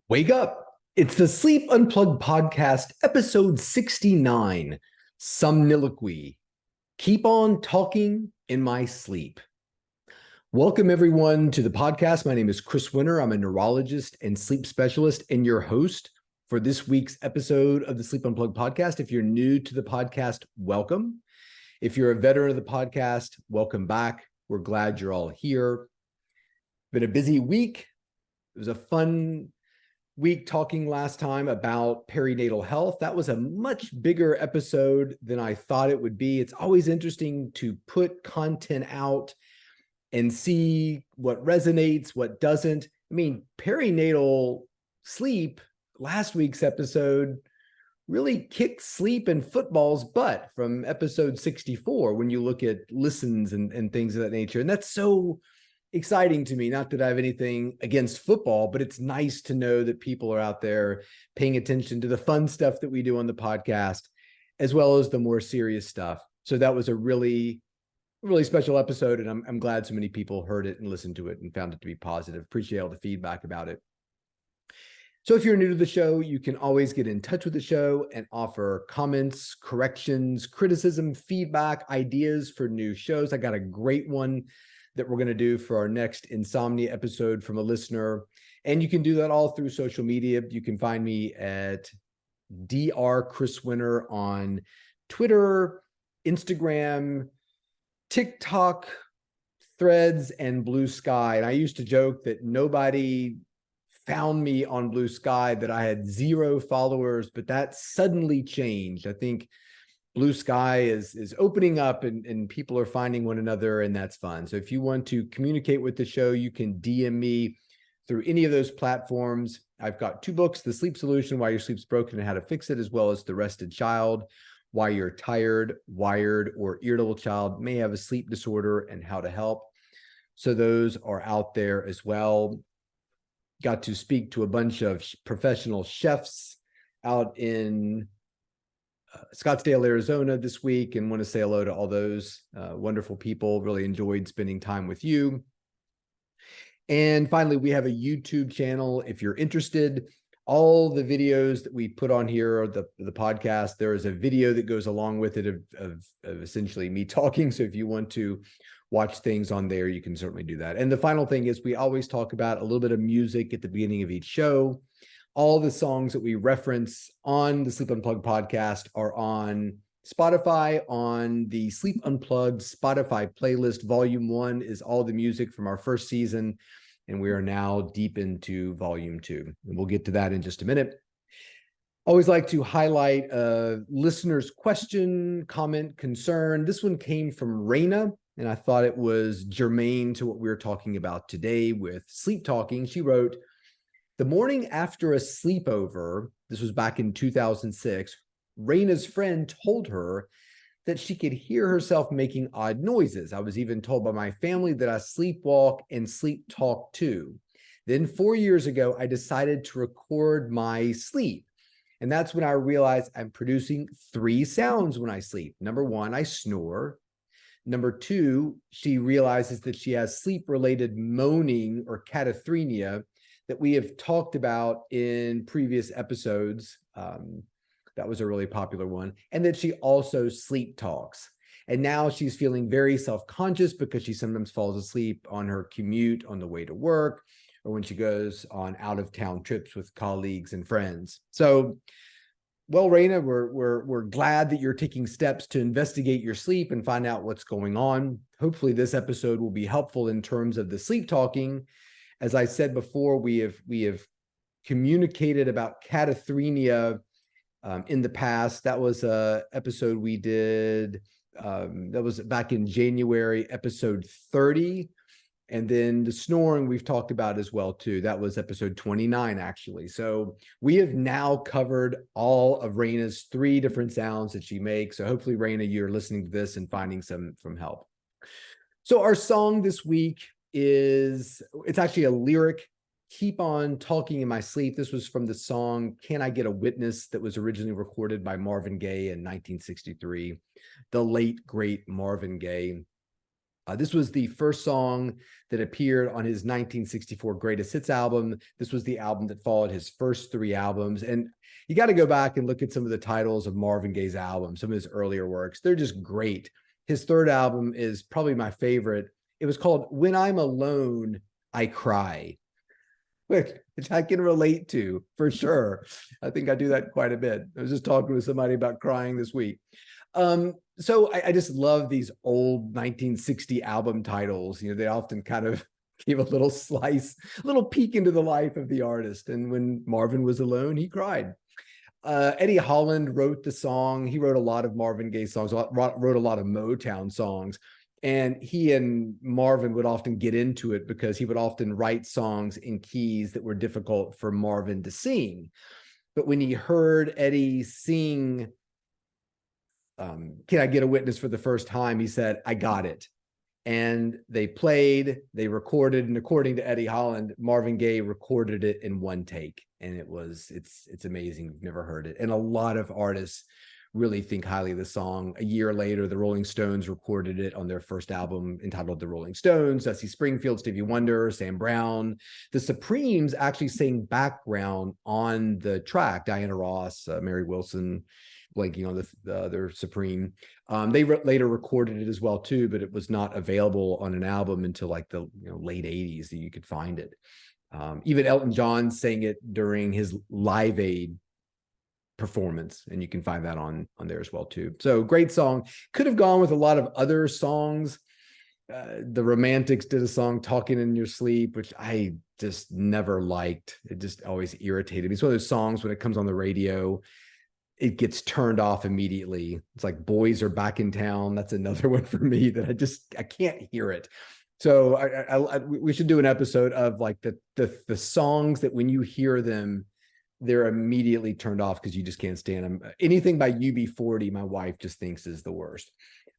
Wake up. It's the Sleep Unplugged podcast, episode 69, Somniloquy. Keep on talking in my sleep. Welcome, everyone, to the podcast. My name is Chris Winter. I'm a neurologist and sleep specialist and your host for this week's episode of the Sleep Unplugged podcast. If you're new to the podcast, welcome. If you're a veteran of the podcast, welcome back. We're glad you're all here. Been a busy week. It was a fun week talking last time about perinatal health. That was a much bigger episode than I thought it would be. It's always interesting to put content out and see what resonates, what doesn't. I mean, perinatal sleep, last week's episode, really kicked sleep and football's butt from episode 64 when you look at listens and things of that nature. And that's so exciting to me. Not that I have anything against football, but it's nice to know that people are out there paying attention to the fun stuff that we do on the podcast, as well as the more serious stuff. So that was a really special episode, and I'm glad so many people heard it and listened to it and found it to be positive. Appreciate all the feedback about it. So if you're new to the show, you can always get in touch with the show and offer comments, corrections, criticism, feedback, ideas for new shows. I got a great one that we're going to do for our next insomnia episode from a listener. And you can do that all through social media. You can find me at Dr. Chris Winter on Twitter, Instagram, TikTok, Threads, and Bluesky. And I used to joke that nobody found me on Bluesky, that I had 0 followers, but that suddenly changed. I think Bluesky is opening up and people are finding one another, and that's fun. So if you want to communicate with the show, you can DM me through any of those platforms. I've got 2 books, The Sleep Solution, Why Your Sleep's Broken and How to Fix It, as well as The Rested Child, Why Your Tired, Wired, or Irritable Child May Have a Sleep Disorder and How to Help. So those are out there as well. Got to speak to a bunch of professional chefs out in Scottsdale, Arizona this week, and want to say hello to all those wonderful people. Really enjoyed spending time with you. And finally, we have a YouTube channel. If you're interested, all the videos that we put on here, the podcast, there is a video that goes along with it of essentially me talking. So if you want to watch things on there, you can certainly do that. And the final thing is, we always talk about a little bit of music at the beginning of each show. All the songs that we reference on the Sleep Unplugged podcast are on Spotify, on the Sleep Unplugged Spotify playlist. Volume 1 is all the music from our first season, and we are now deep into Volume 2. And we'll get to that in just a minute. Always like to highlight a listener's question, comment, concern. This one came from Raina, and I thought it was germane to what we were talking about today with sleep talking. She wrote, "The morning after a sleepover," this was back in 2006, "Raina's friend told her that she could hear herself making odd noises. I was even told by my family that I sleepwalk and sleep talk too. Then 4 years ago, I decided to record my sleep. And that's when I realized I'm producing 3 sounds when I sleep. Number 1, I snore. Number 2, she realizes that she has sleep-related moaning or cataphrenia that we have talked about in previous episodes. That was a really popular one. And that she also sleep talks. And now she's feeling very self-conscious because she sometimes falls asleep on her commute on the way to work, or when she goes on out-of-town trips with colleagues and friends. So, well, Raina, we're glad that you're taking steps to investigate your sleep and find out what's going on. Hopefully this episode will be helpful in terms of the sleep talking. As I said before, we have communicated about cataphrenia in the past. That was a episode we did, that was back in January, episode 30. And then the snoring we've talked about as well too. That was episode 29 actually. So we have now covered all of Raina's 3 different sounds that she makes. So hopefully, Raina, you're listening to this and finding some help. So our song this week it's actually a lyric, "Keep on Talking in My Sleep." This was from the song "Can I Get a Witness" that was originally recorded by Marvin Gaye in 1963, the late, great Marvin Gaye. This was the first song that appeared on his 1964 Greatest Hits album. This was the album that followed his first 3 albums. And you got to go back and look at some of the titles of Marvin Gaye's albums, some of his earlier works. They're just great. His third album is probably my favorite. It was called When I'm Alone, I Cry, which I can relate to for sure. I think I do that quite a bit. I was just talking with somebody about crying this week. So I just love these old 1960 album titles. They often kind of give a little slice, a little peek into the life of the artist. And when Marvin was alone, he cried. Eddie Holland wrote the song. He wrote a lot of Marvin Gaye songs, wrote a lot of Motown songs. And he and Marvin would often get into it because he would often write songs in keys that were difficult for Marvin to sing. But when he heard Eddie sing Can I Get a Witness for the first time, he said, I got it. And they played, they recorded, and according to Eddie Holland, Marvin Gaye recorded it in one take. And it's amazing. You've never heard it. And a lot of artists really think highly of the song. A year later, the Rolling Stones recorded it on their first album entitled The Rolling Stones. Dusty Springfield, Stevie Wonder, Sam Brown. The Supremes actually sang background on the track. Diana Ross, Mary Wilson, blanking on the other Supreme. They later recorded it as well too, but it was not available on an album until like the late 80s that you could find it. Even Elton John sang it during his Live Aid performance, and you can find that on there as well too. So great song. Could have gone with a lot of other songs. The Romantics did a song, Talking in Your Sleep, which I just never liked. It just always irritated me. It's one of those songs when it comes on the radio, it gets turned off immediately. It's like Boys Are Back in Town. That's another one for me that I can't hear it. So we should do an episode of like the songs that when you hear them, they're immediately turned off because you just can't stand them. Anything by UB40, my wife just thinks is the worst.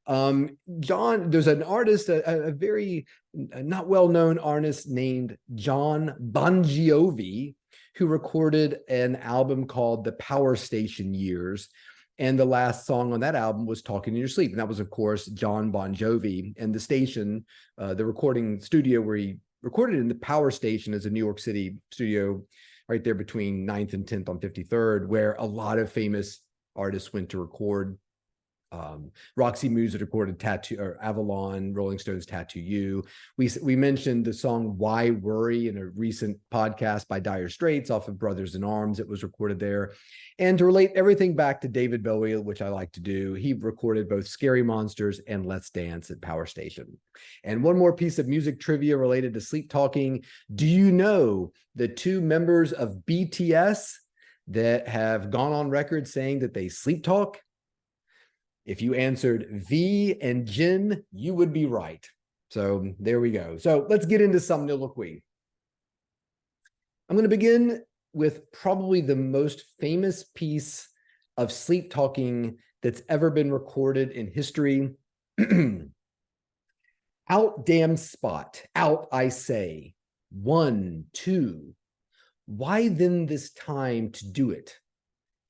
There's an artist, a very not well-known artist named John Bon Jovi, who recorded an album called The Power Station Years. And the last song on that album was Talking in Your Sleep. And that was, of course, John Bon Jovi. And the station, the recording studio where he recorded in, the Power Station, is a New York City studio right there between 9th and 10th on 53rd, where a lot of famous artists went to record. Roxy Music recorded Tattoo, or Avalon, Rolling Stones Tattoo You. We mentioned the song Why Worry in a recent podcast by Dire Straits off of Brothers in Arms. It was recorded there. And to relate everything back to David Bowie, which I like to do, he recorded both Scary Monsters and Let's Dance at Power Station. And one more piece of music trivia related to sleep talking. Do you know the 2 members of BTS that have gone on record saying that they sleep talk? If you answered V and Jin, you would be right. So there we go. So let's get into Somniloquy. I'm going to begin with probably the most famous piece of sleep talking that's ever been recorded in history. Out damn spot, out I say, 1, 2. Why then this time to do it?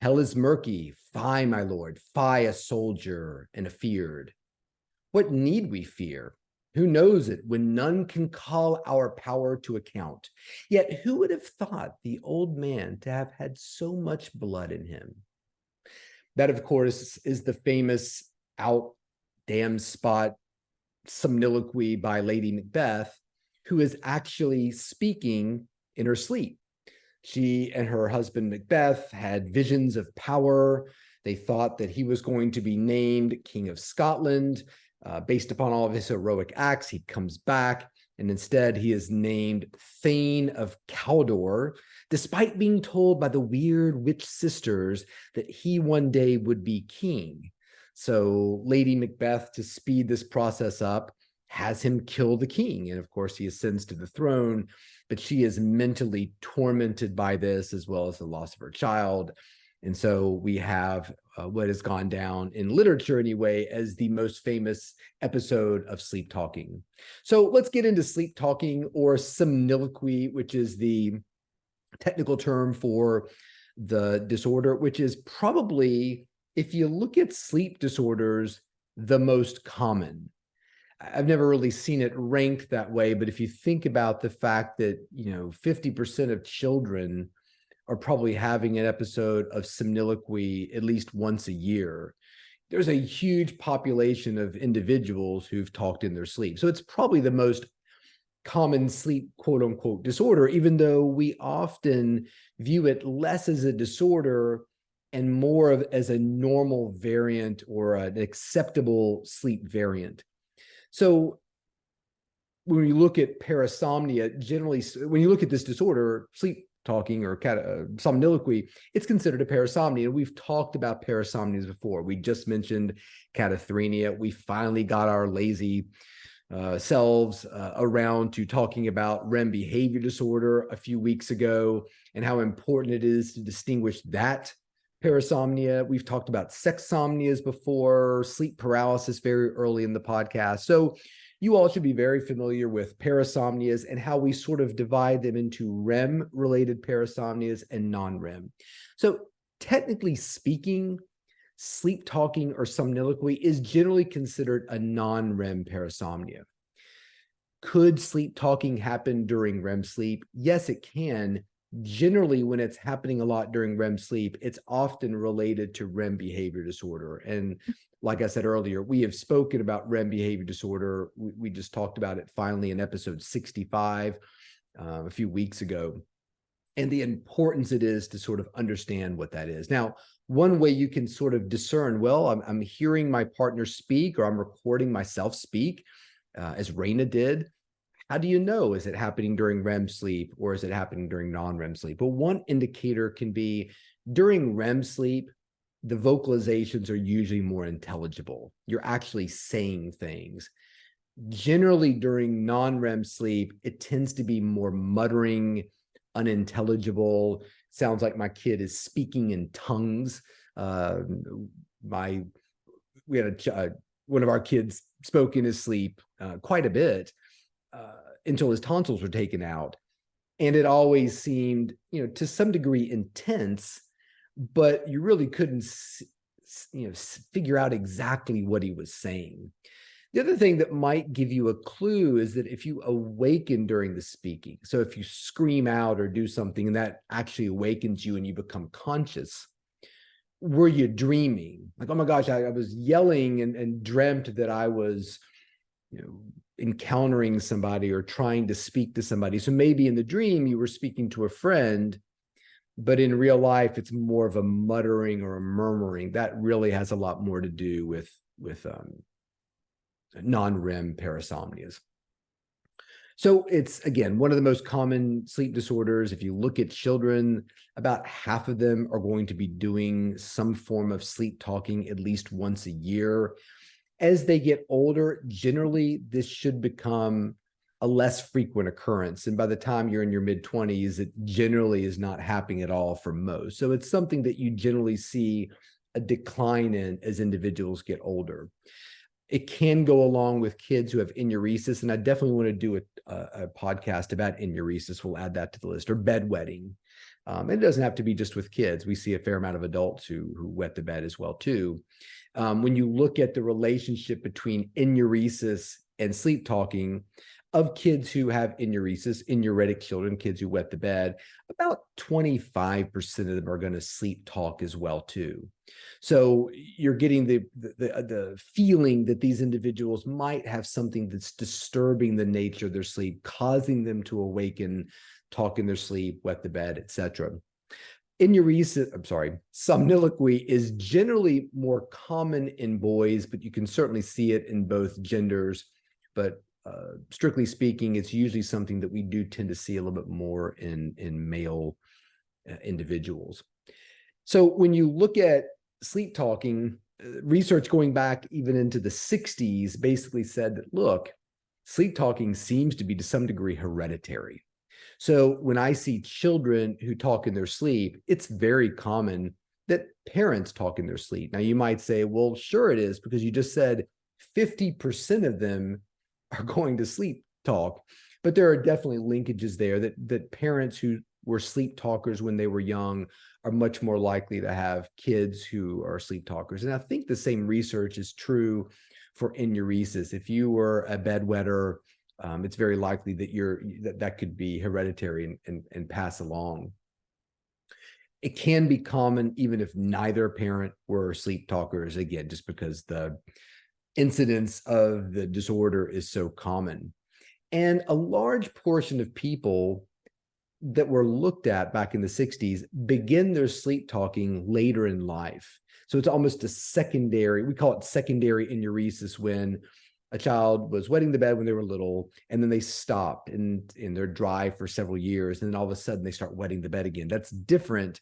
Hell is murky, fie, my lord, fie a soldier and afeard. What need we fear? Who knows it when none can call our power to account? Yet who would have thought the old man to have had so much blood in him? That, of course, is the famous out damn spot Somniloquy by Lady Macbeth, who is actually speaking in her sleep. She and her husband Macbeth had visions of power. They thought that he was going to be named King of Scotland. Based upon all of his heroic acts, he comes back, and instead he is named Thane of Cawdor, despite being told by the weird witch sisters that he one day would be king. So Lady Macbeth, to speed this process up, has him kill the king. And of course, he ascends to the throne, but she is mentally tormented by this, as well as the loss of her child. And so we have what has gone down in literature anyway as the most famous episode of sleep talking. So let's get into sleep talking, or somniloquy, which is the technical term for the disorder, which is probably, if you look at sleep disorders, the most common. I've never really seen it ranked that way, but if you think about the fact that, 50% of children are probably having an episode of somniloquy at least once a year, there's a huge population of individuals who've talked in their sleep. So it's probably the most common sleep, quote unquote, disorder, even though we often view it less as a disorder and more of as a normal variant or an acceptable sleep variant. So when you look at parasomnia, generally, when you look at this disorder, sleep talking or somniloquy, it's considered a parasomnia. And we've talked about parasomnias before. We just mentioned catatonia. We finally got our lazy selves around to talking about REM behavior disorder a few weeks ago and how important it is to distinguish that parasomnia. We've talked about sexsomnias before, sleep paralysis very early in the podcast. So you all should be very familiar with parasomnias and how we sort of divide them into REM-related parasomnias and non-REM. So technically speaking, sleep talking or somniloquy is generally considered a non-REM parasomnia. Could sleep talking happen during REM sleep? Yes, it can. Generally, when it's happening a lot during REM sleep, it's often related to REM behavior disorder. And like I said earlier, we have spoken about REM behavior disorder. We just talked about it finally in episode 65 a few weeks ago, and the importance it is to sort of understand what that is. Now, one way you can sort of discern, well, I'm hearing my partner speak or I'm recording myself speak, as Raina did. How do you know? Is it happening during REM sleep or is it happening during non-REM sleep? Well, one indicator can be during REM sleep, the vocalizations are usually more intelligible. You're actually saying things. Generally, during non-REM sleep, it tends to be more muttering, unintelligible. Sounds like my kid is speaking in tongues. We had one of our kids spoke in his sleep quite a bit until his tonsils were taken out. And it always seemed, to some degree intense, but you really couldn't, figure out exactly what he was saying. The other thing that might give you a clue is that if you awaken during the speaking, so if you scream out or do something and that actually awakens you and you become conscious, were you dreaming? Like, oh my gosh, I was yelling and dreamt that I was, encountering somebody or trying to speak to somebody. So maybe in the dream you were speaking to a friend, but in real life it's more of a muttering or a murmuring. That really has a lot more to do with non-REM parasomnias. So it's, again, one of the most common sleep disorders. If you look at children, about half of them are going to be doing some form of sleep talking at least once a year. As they get older, generally, this should become a less frequent occurrence. And by the time you're in your mid-20s, it generally is not happening at all for most. So it's something that you generally see a decline in as individuals get older. It can go along with kids who have enuresis, and I definitely want to do a podcast about enuresis. We'll add that to the list, or bedwetting. It doesn't have to be just with kids. We see a fair amount of adults who wet the bed as well, too. When you look at the relationship between enuresis and sleep talking, of kids who have enuresis, enuretic children, kids who wet the bed, about 25% of them are going to sleep talk as well, too. So you're getting the feeling that these individuals might have something that's disturbing the nature of their sleep, causing them to awaken, talk in their sleep, wet the bed, etc. Somniloquy is generally more common in boys, but you can certainly see it in both genders. But strictly speaking, it's usually something that we do tend to see a little bit more in male individuals. So when you look at sleep talking, research going back even into the 60s basically said that, look, sleep talking seems to be to some degree hereditary. So when I see children who talk in their sleep, it's very common that parents talk in their sleep. Now, you might say, well, sure it is, because you just said 50% of them are going to sleep talk. But there are definitely linkages there that parents who were sleep talkers when they were young are much more likely to have kids who are sleep talkers. And I think the same research is true for enuresis. If you were a bedwetter, it's very likely that that could be hereditary and pass along. It can be common even if neither parent were sleep talkers, again, just because the incidence of the disorder is so common. And a large portion of people that were looked at back in the 60s begin their sleep talking later in life. So it's almost a secondary, we call it secondary enuresis, when a child was wetting the bed when they were little, and then they stopped in their drive for several years, and then all of a sudden they start wetting the bed again. That's different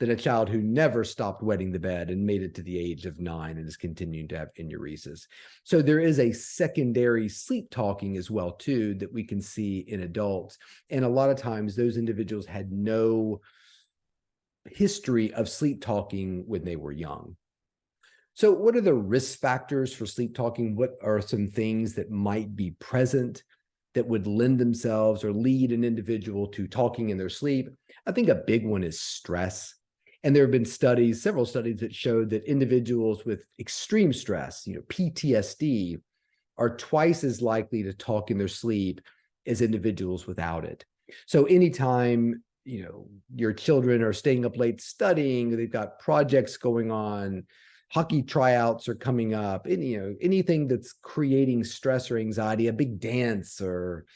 than a child who never stopped wetting the bed and made it to the age of 9 and is continuing to have enuresis. So there is a secondary sleep talking as well, too, that we can see in adults. And a lot of times those individuals had no history of sleep talking when they were young. So what are the risk factors for sleep talking? What are some things that might be present that would lend themselves or lead an individual to talking in their sleep? I think a big one is stress. And there have been studies, several studies, that showed that individuals with extreme stress, PTSD, are twice as likely to talk in their sleep as individuals without it. So anytime, your children are staying up late studying, they've got projects going on, hockey tryouts are coming up, and, anything that's creating stress or anxiety, a big dance, or,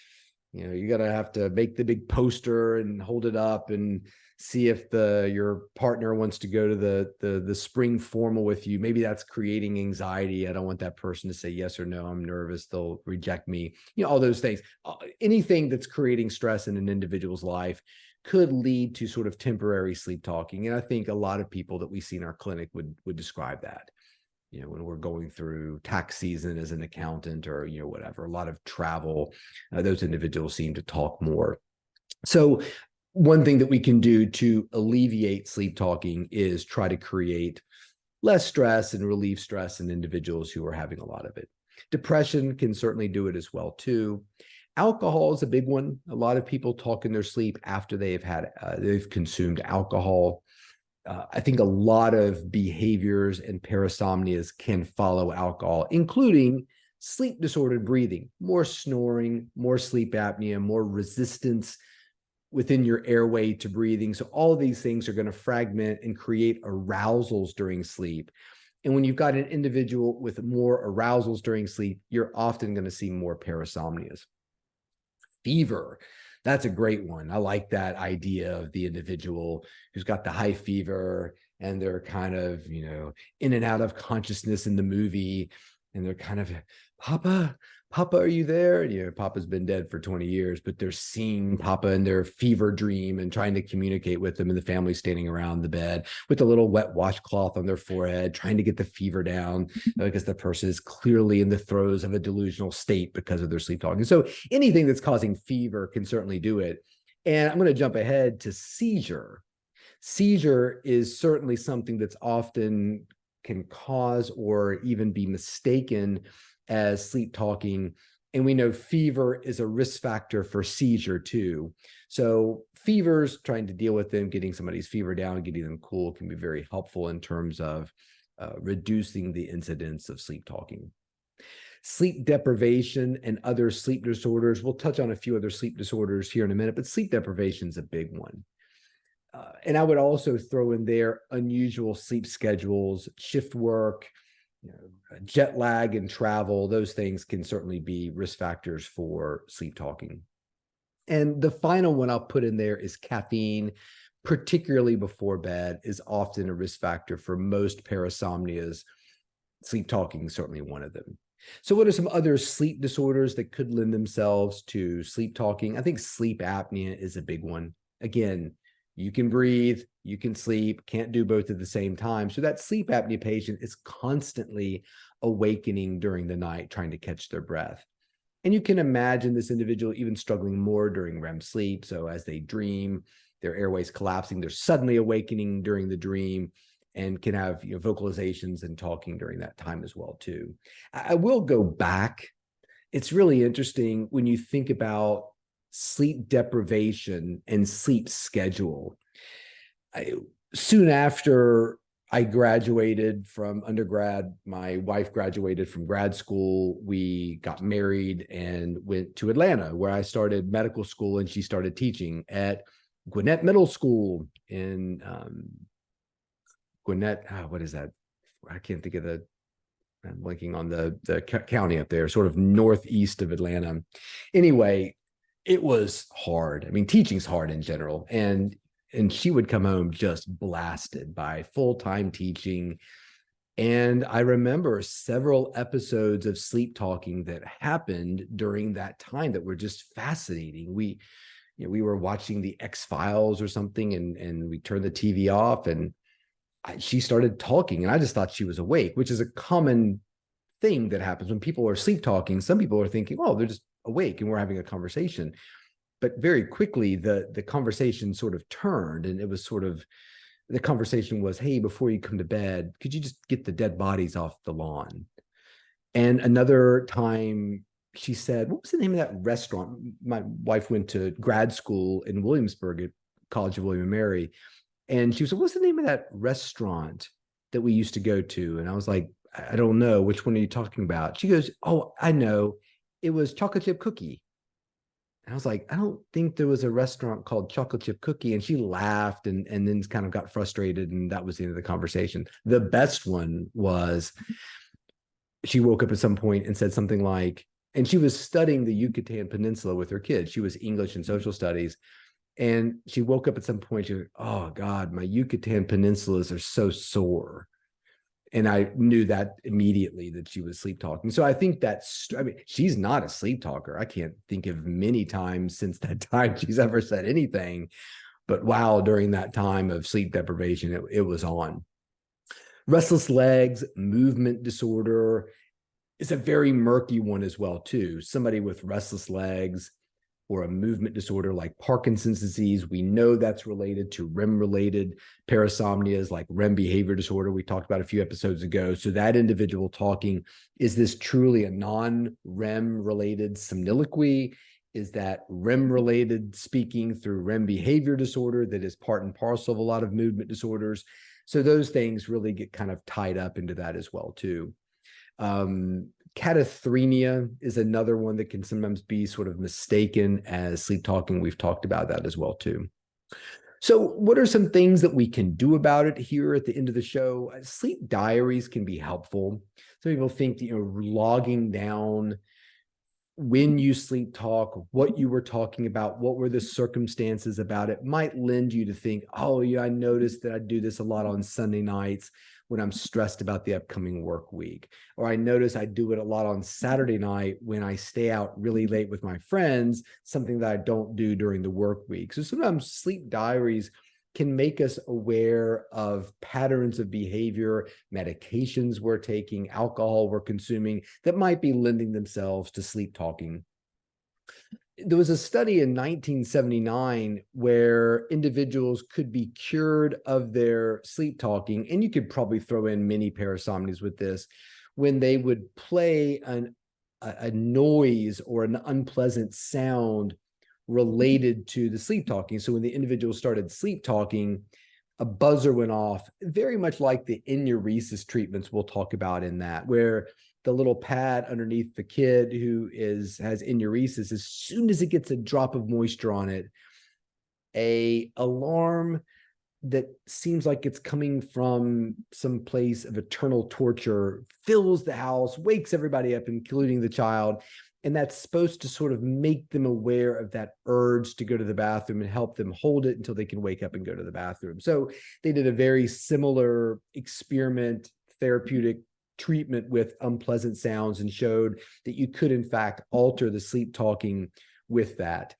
you're going to have to make the big poster and hold it up and see if your partner wants to go to the spring formal with you. Maybe that's creating anxiety. I don't want that person to say yes or no. I'm nervous. They'll reject me. All those things. Anything that's creating stress in an individual's life could lead to sort of temporary sleep talking. And I think a lot of people that we see in our clinic would describe that. When we're going through tax season as an accountant, or, whatever, a lot of travel, those individuals seem to talk more. So one thing that we can do to alleviate sleep talking is try to create less stress and relieve stress in individuals who are having a lot of it. Depression can certainly do it as well, too. Alcohol is a big one. A lot of people talk in their sleep after they've consumed alcohol. I think a lot of behaviors and parasomnias can follow alcohol, including sleep disordered breathing, more snoring, more sleep apnea, more resistance within your airway to breathing. So all of these things are going to fragment and create arousals during sleep. And when you've got an individual with more arousals during sleep, you're often going to see more parasomnias. Fever. That's a great one. I like that idea of the individual who's got the high fever and they're kind of, in and out of consciousness in the movie. And they're kind of, Papa, are you there? And, Papa's been dead for 20 years, but they're seeing Papa in their fever dream and trying to communicate with them, and the family standing around the bed with a little wet washcloth on their forehead, trying to get the fever down because the person is clearly in the throes of a delusional state because of their sleep talking. So anything that's causing fever can certainly do it. And I'm going to jump ahead to seizure. Seizure is certainly something that's often can cause or even be mistaken as sleep talking. And we know fever is a risk factor for seizure too. So fevers, trying to deal with them, getting somebody's fever down, getting them cool, can be very helpful in terms of reducing the incidence of sleep talking. Sleep deprivation and other sleep disorders. We'll touch on a few other sleep disorders here in a minute, but sleep deprivation is a big one. And I would also throw in there unusual sleep schedules, shift work, jet lag and travel. Those things can certainly be risk factors for sleep talking. And the final one I'll put in there is caffeine, particularly before bed, is often a risk factor for most parasomnias. Sleep talking is certainly one of them. So what are some other sleep disorders that could lend themselves to sleep talking? I think sleep apnea is a big one. Again, you can breathe, you can sleep, can't do both at the same time. So that sleep apnea patient is constantly awakening during the night, trying to catch their breath. And you can imagine this individual even struggling more during REM sleep. So as they dream, their airways collapsing, they're suddenly awakening during the dream and can have vocalizations and talking during that time as well too. I will go back. It's really interesting when you think about sleep deprivation and sleep schedule. Soon after I graduated from undergrad. My wife graduated from grad school. We got married and went to Atlanta, where I started medical school, and she started teaching at Gwinnett Middle School in Gwinnett. What is that? I can't think of I'm blanking on the county up there, sort of northeast of Atlanta. Anyway, it was hard. I mean, teaching's hard in general, and she would come home just blasted by full-time teaching. And I remember several episodes of sleep talking that happened during that time that were just fascinating. We were watching the X-Files or something, and we turned the TV off, and she started talking, and I just thought she was awake, which is a common thing that happens when people are sleep talking. Some people are thinking, oh, they're just awake and we're having a conversation. But very quickly, the conversation sort of turned, and it was sort of, the conversation was, hey, before you come to bed, could you just get the dead bodies off the lawn? And another time she said, what was the name of that restaurant? My wife went to grad school in Williamsburg at College of William and Mary. And she was like, what's the name of that restaurant that we used to go to? And I was like, I don't know. Which one are you talking about? She goes, oh, I know. It was Chocolate Chip Cookie. And I was like, I don't think there was a restaurant called Chocolate Chip Cookie. And she laughed and then kind of got frustrated. And that was the end of the conversation. The best one was she woke up at some point and said something like, and she was studying the Yucatan Peninsula with her kids. She was English and social studies. And she woke up at some point, she was, oh God, my Yucatan Peninsulas are so sore. And I knew that immediately that she was sleep talking. So I think she's not a sleep talker. I can't think of many times since that time she's ever said anything. But wow, during that time of sleep deprivation, it was on. Restless legs, movement disorder is a very murky one as well, too. Somebody with restless legs or a movement disorder like Parkinson's disease, we know that's related to REM-related parasomnias like REM behavior disorder we talked about a few episodes ago. So that individual talking, is this truly a non-REM-related somniloquy? Is that REM-related speaking through REM behavior disorder that is part and parcel of a lot of movement disorders? So those things really get kind of tied up into that as well, too. Catathrenia is another one that can sometimes be sort of mistaken as sleep talking. We've talked about that as well, too. So what are some things that we can do about it here at the end of the show? Sleep diaries can be helpful. Some people think that, logging down when you sleep talk, what you were talking about, what were the circumstances about it, might lend you to think, oh, yeah, I noticed that I do this a lot on Sunday nights when I'm stressed about the upcoming work week. Or I notice I do it a lot on Saturday night when I stay out really late with my friends, something that I don't do during the work week. So sometimes sleep diaries can make us aware of patterns of behavior, medications we're taking, alcohol we're consuming that might be lending themselves to sleep talking. There was a study in 1979 where individuals could be cured of their sleep talking, and you could probably throw in many parasomnias with this, when they would play a noise or an unpleasant sound related to the sleep talking. So when the individual started sleep talking, a buzzer went off, very much like the enuresis treatments we'll talk about in that, where the little pad underneath the kid who has enuresis, as soon as it gets a drop of moisture on it, a alarm that seems like it's coming from some place of eternal torture fills the house, wakes everybody up, including the child. And that's supposed to sort of make them aware of that urge to go to the bathroom and help them hold it until they can wake up and go to the bathroom. So they did a very similar experiment, therapeutic treatment with unpleasant sounds, and showed that you could, in fact, alter the sleep talking with that.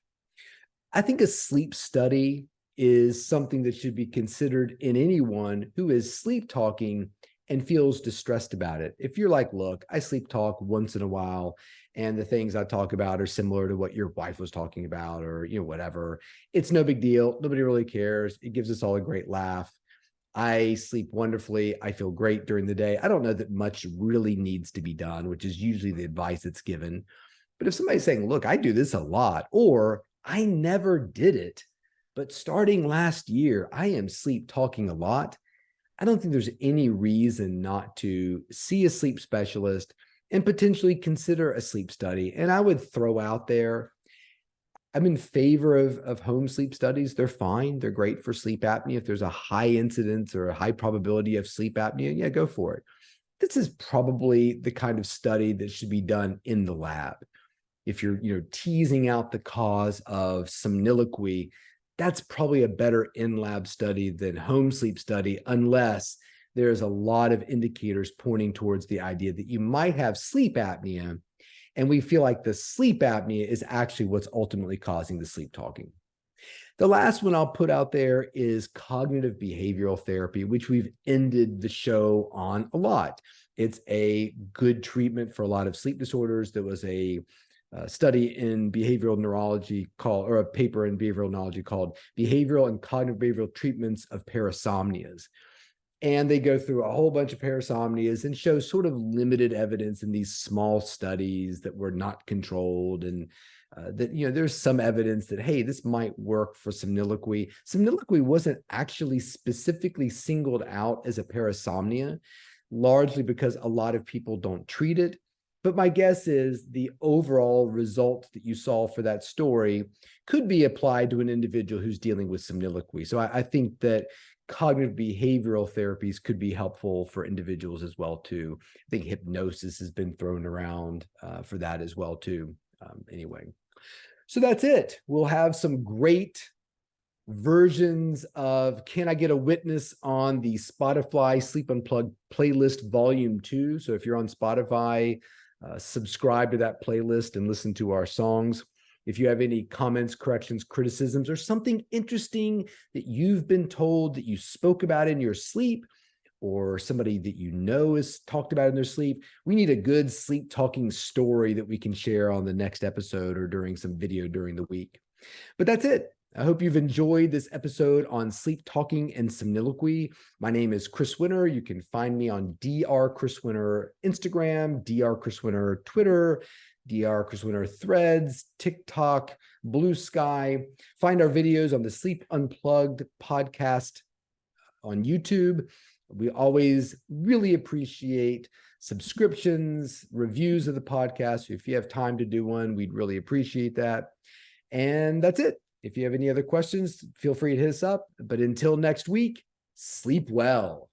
I think a sleep study is something that should be considered in anyone who is sleep talking and feels distressed about it. If you're like, look, I sleep talk once in a while, and the things I talk about are similar to what your wife was talking about, or whatever, it's no big deal. Nobody really cares. It gives us all a great laugh. I sleep wonderfully. I feel great during the day. I don't know that much really needs to be done, which is usually the advice that's given. But if somebody's saying, look, I do this a lot, or I never did it, but starting last year, I am sleep talking a lot, I don't think there's any reason not to see a sleep specialist and potentially consider a sleep study. And I would throw out there, I'm in favor of home sleep studies. They're fine. They're great for sleep apnea. If there's a high incidence or a high probability of sleep apnea, yeah, go for it. This is probably the kind of study that should be done in the lab. If you're, teasing out the cause of somniloquy, that's probably a better in-lab study than home sleep study, unless there's a lot of indicators pointing towards the idea that you might have sleep apnea, and we feel like the sleep apnea is actually what's ultimately causing the sleep talking. The last one I'll put out there is cognitive behavioral therapy, which we've ended the show on a lot. It's a good treatment for a lot of sleep disorders. There was a study in behavioral neurology or a paper in behavioral neurology called Behavioral and Cognitive Behavioral Treatments of Parasomnias. And they go through a whole bunch of parasomnias and show sort of limited evidence in these small studies that were not controlled, and that, there's some evidence that, hey, this might work for somniloquy. Somniloquy wasn't actually specifically singled out as a parasomnia, largely because a lot of people don't treat it. But my guess is the overall result that you saw for that story could be applied to an individual who's dealing with somniloquy. So I think that cognitive behavioral therapies could be helpful for individuals as well too. I think hypnosis has been thrown around for that as well too. Anyway, so that's it. We'll have some great versions of Can I Get a Witness on the Spotify Sleep Unplugged playlist volume 2. So if you're on Spotify, subscribe to that playlist and listen to our songs. If you have any comments, corrections, criticisms, or something interesting that you've been told that you spoke about in your sleep, or somebody that has talked about in their sleep, we need a good sleep talking story that we can share on the next episode or during some video during the week. But that's it. I hope you've enjoyed this episode on sleep talking and somniloquy. My name is Chris Winter. You can find me on Dr. Chris Winter Instagram, Dr. Chris Winter Twitter, Dr. Chris Winter Threads, TikTok, Bluesky. Find our videos on the Sleep Unplugged podcast on YouTube. We always really appreciate subscriptions, reviews of the podcast. If you have time to do one, we'd really appreciate that. And that's it. If you have any other questions, feel free to hit us up. But until next week, sleep well.